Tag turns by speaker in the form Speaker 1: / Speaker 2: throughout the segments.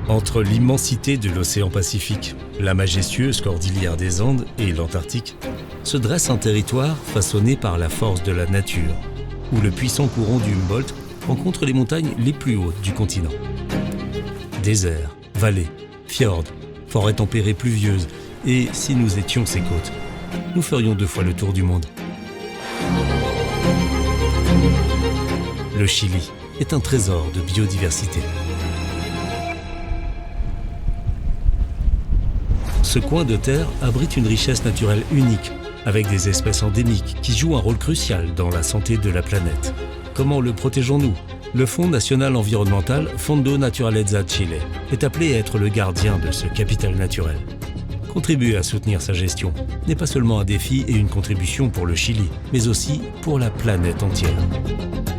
Speaker 1: Entre l'immensité de l'océan Pacifique, la majestueuse cordillère des Andes et l'Antarctique, se dresse un territoire façonné par la force de la nature, où le puissant courant du Humboldt rencontre les montagnes les plus hautes du continent. Déserts, vallées, fjords, forêts tempérées pluvieuses, et si nous étions ces côtes, nous ferions 2 fois le tour du monde. Le Chili est un trésor de biodiversité. Ce coin de terre abrite une richesse naturelle unique, avec des espèces endémiques qui jouent un rôle crucial dans la santé de la planète. Comment le protégeons-nous ? Le Fonds national environnemental Fondo Naturaleza Chile est appelé à être le gardien de ce capital naturel. Contribuer à soutenir sa gestion n'est pas seulement un défi et une contribution pour le Chili, mais aussi pour la planète entière.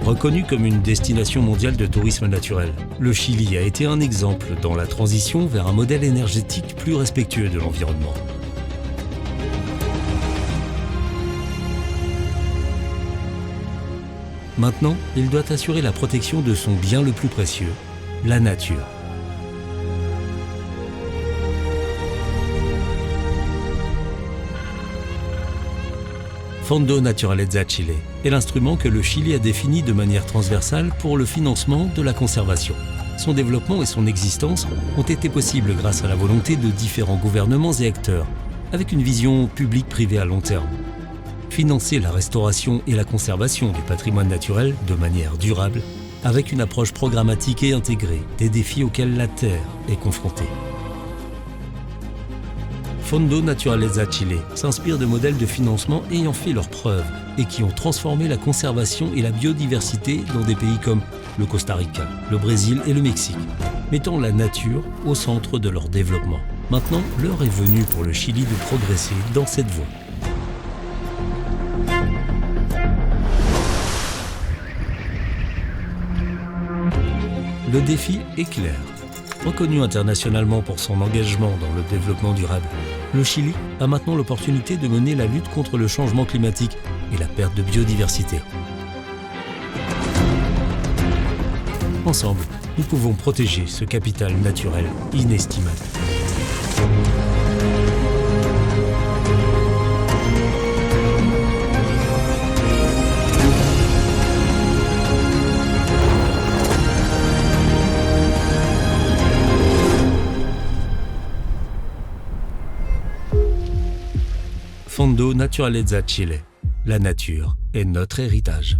Speaker 1: Reconnu comme une destination mondiale de tourisme naturel, le Chili a été un exemple dans la transition vers un modèle énergétique plus respectueux de l'environnement. Maintenant, il doit assurer la protection de son bien le plus précieux, la nature. Fondo Naturaleza Chile est l'instrument que le Chili a défini de manière transversale pour le financement de la conservation. Son développement et son existence ont été possibles grâce à la volonté de différents gouvernements et acteurs, avec une vision publique-privée à long terme. Financer la restauration et la conservation du patrimoine naturel de manière durable, avec une approche programmatique et intégrée des défis auxquels la Terre est confrontée. Fondo Naturaleza Chile s'inspire de modèles de financement ayant fait leurs preuves et qui ont transformé la conservation et la biodiversité dans des pays comme le Costa Rica, le Brésil et le Mexique, mettant la nature au centre de leur développement. Maintenant, l'heure est venue pour le Chili de progresser dans cette voie. Le défi est clair. Reconnu internationalement pour son engagement dans le développement durable, le Chili a maintenant l'opportunité de mener la lutte contre le changement climatique et la perte de biodiversité. Ensemble, nous pouvons protéger ce capital naturel inestimable. Fondo Naturaleza Chile. La nature est notre héritage.